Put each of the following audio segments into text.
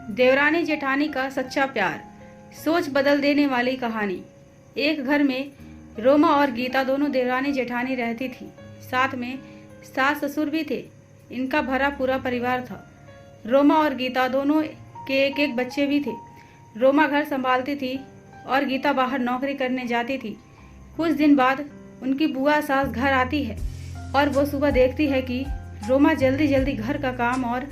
देवरानी जेठानी का सच्चा प्यार, सोच बदल देने वाली कहानी। एक घर में रोमा और गीता दोनों देवरानी जेठानी रहती थी। साथ में सास ससुर भी थे। इनका भरा पूरा परिवार था। रोमा और गीता दोनों के एक एक बच्चे भी थे। रोमा घर संभालती थी और गीता बाहर नौकरी करने जाती थी। कुछ दिन बाद उनकी बुआ सास घर आती है और वो सुबह देखती है कि रोमा जल्दी जल्दी घर का काम और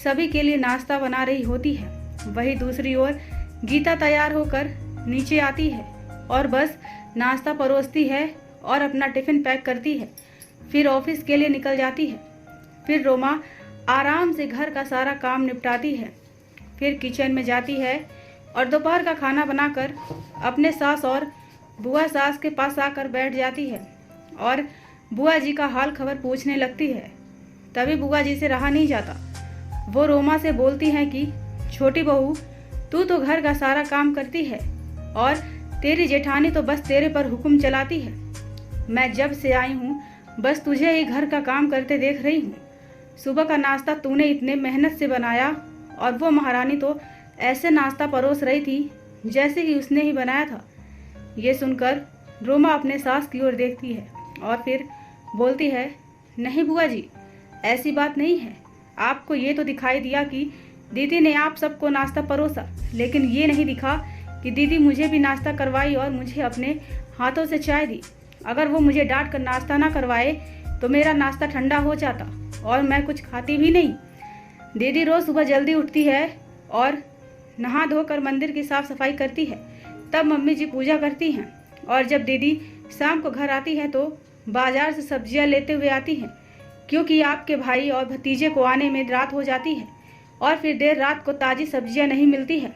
सभी के लिए नाश्ता बना रही होती है। वहीं दूसरी ओर गीता तैयार होकर नीचे आती है और बस नाश्ता परोसती है और अपना टिफिन पैक करती है, फिर ऑफिस के लिए निकल जाती है। फिर रोमा आराम से घर का सारा काम निपटाती है, फिर किचन में जाती है और दोपहर का खाना बनाकर अपने सास और बुआ सास के पास आकर बैठ जाती है और बुआ जी का हाल खबर पूछने लगती है। तभी बुआ जी से रहा नहीं जाता। वो रोमा से बोलती हैं कि छोटी बहू, तू तो घर का सारा काम करती है और तेरी जेठानी तो बस तेरे पर हुक्म चलाती है। मैं जब से आई हूँ बस तुझे ही घर का काम करते देख रही हूँ। सुबह का नाश्ता तूने इतने मेहनत से बनाया और वो महारानी तो ऐसे नाश्ता परोस रही थी जैसे कि उसने ही बनाया था। ये सुनकर रोमा अपने सास की ओर देखती है और फिर बोलती है, नहीं बुआ जी, ऐसी बात नहीं है। आपको ये तो दिखाई दिया कि दीदी ने आप सबको नाश्ता परोसा, लेकिन ये नहीं दिखा कि दीदी मुझे भी नाश्ता करवाई और मुझे अपने हाथों से चाय दी। अगर वो मुझे डांट कर नाश्ता ना करवाए तो मेरा नाश्ता ठंडा हो जाता और मैं कुछ खाती भी नहीं। दीदी रोज़ सुबह जल्दी उठती है और नहा धोकर मंदिर की साफ सफाई करती है, तब मम्मी जी पूजा करती हैं और जब दीदी शाम को घर आती है तो बाजार से सब्जियां लेते हुए आती हैं, क्योंकि आपके भाई और भतीजे को आने में रात हो जाती है और फिर देर रात को ताज़ी सब्जियां नहीं मिलती है।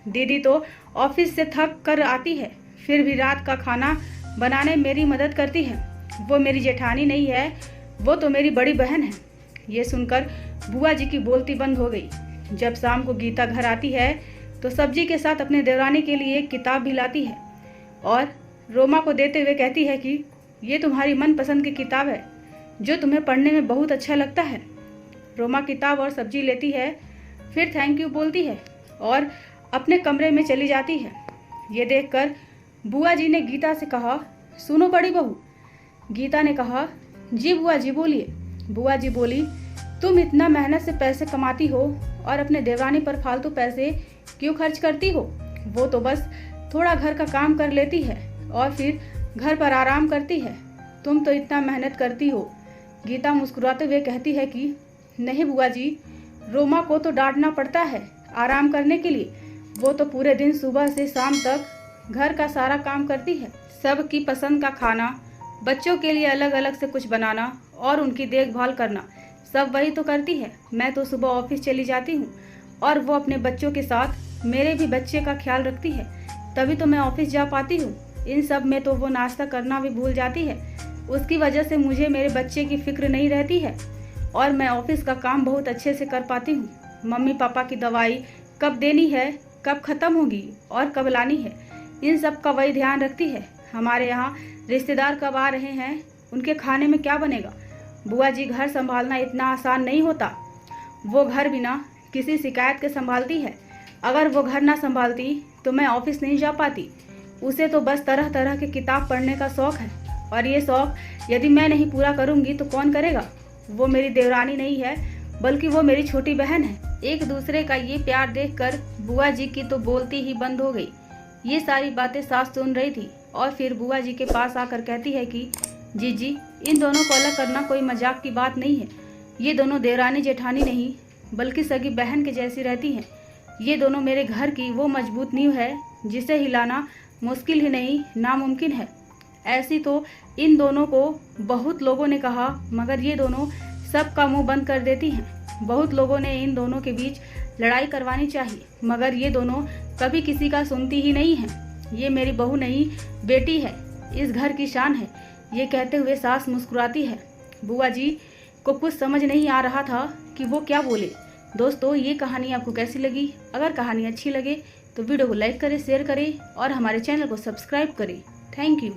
दीदी तो ऑफिस से थक कर आती है, फिर भी रात का खाना बनाने मेरी मदद करती है। वो मेरी जेठानी नहीं है, वो तो मेरी बड़ी बहन है। ये सुनकर बुआ जी की बोलती बंद हो गई। जब शाम को गीता घर आती है तो सब्जी के साथ अपने देवरानी के लिए एक किताब भी लाती है और रोमा को देते हुए कहती है कि ये तुम्हारी मनपसंद की किताब है जो तुम्हें पढ़ने में बहुत अच्छा लगता है। रोमा किताब और सब्जी लेती है, फिर थैंक यू बोलती है और अपने कमरे में चली जाती है। ये देखकर बुआ जी ने गीता से कहा, सुनो बड़ी बहू। गीता ने कहा, जी बुआ जी बोलिए। बुआ जी बोली, तुम इतना मेहनत से पैसे कमाती हो और अपने देवरानी पर फालतू पैसे क्यों खर्च करती हो? वो तो बस थोड़ा घर का काम कर लेती है और फिर घर पर आराम करती है। तुम तो इतना मेहनत करती हो। गीता मुस्कुराते हुए कहती है कि नहीं बुआ जी, रोमा को तो डांटना पड़ता है आराम करने के लिए। वो तो पूरे दिन सुबह से शाम तक घर का सारा काम करती है। सबकी पसंद का खाना, बच्चों के लिए अलग अलग से कुछ बनाना और उनकी देखभाल करना, सब वही तो करती है। मैं तो सुबह ऑफिस चली जाती हूँ और वो अपने बच्चों के साथ मेरे भी बच्चे का ख्याल रखती है, तभी तो मैं ऑफिस जा पाती हूँ। इन सब में तो वो नाश्ता करना भी भूल जाती है। उसकी वजह से मुझे मेरे बच्चे की फिक्र नहीं रहती है और मैं ऑफिस का काम बहुत अच्छे से कर पाती हूँ। मम्मी पापा की दवाई कब देनी है, कब ख़त्म होगी और कब लानी है, इन सब का वही ध्यान रखती है। हमारे यहाँ रिश्तेदार कब आ रहे हैं, उनके खाने में क्या बनेगा। बुआ जी, घर संभालना इतना आसान नहीं होता। वो घर बिना किसी शिकायत के संभालती है। अगर वो घर ना संभालती तो मैं ऑफिस नहीं जा पाती। उसे तो बस तरह तरह के किताब पढ़ने का शौक़ है और ये शौक़ यदि मैं नहीं पूरा करूँगी तो कौन करेगा। वो मेरी देवरानी नहीं है, बल्कि वो मेरी छोटी बहन है। एक दूसरे का ये प्यार देखकर बुआ जी की तो बोलती ही बंद हो गई। ये सारी बातें सास सुन रही थी और फिर बुआ जी के पास आकर कहती है कि जीजी, इन दोनों को अलग करना कोई मजाक की बात नहीं है। ये दोनों देवरानी जेठानी नहीं बल्कि सगी बहन के जैसी रहती हैं। ये दोनों मेरे घर की वो मजबूत नींव है जिसे हिलाना मुश्किल ही नहीं, नामुमकिन है। ऐसी तो इन दोनों को बहुत लोगों ने कहा, मगर ये दोनों सबका मुंह बंद कर देती हैं। बहुत लोगों ने इन दोनों के बीच लड़ाई करवानी चाहिए, मगर ये दोनों कभी किसी का सुनती ही नहीं हैं। ये मेरी बहू नहीं, बेटी है, इस घर की शान है। ये कहते हुए सास मुस्कुराती है। बुआ जी को कुछ समझ नहीं आ रहा था कि वो क्या बोले। दोस्तों, ये कहानी आपको कैसी लगी? अगर कहानी अच्छी लगे तो वीडियो को लाइक करें, शेयर करें और हमारे चैनल को सब्सक्राइब करें। Thank you.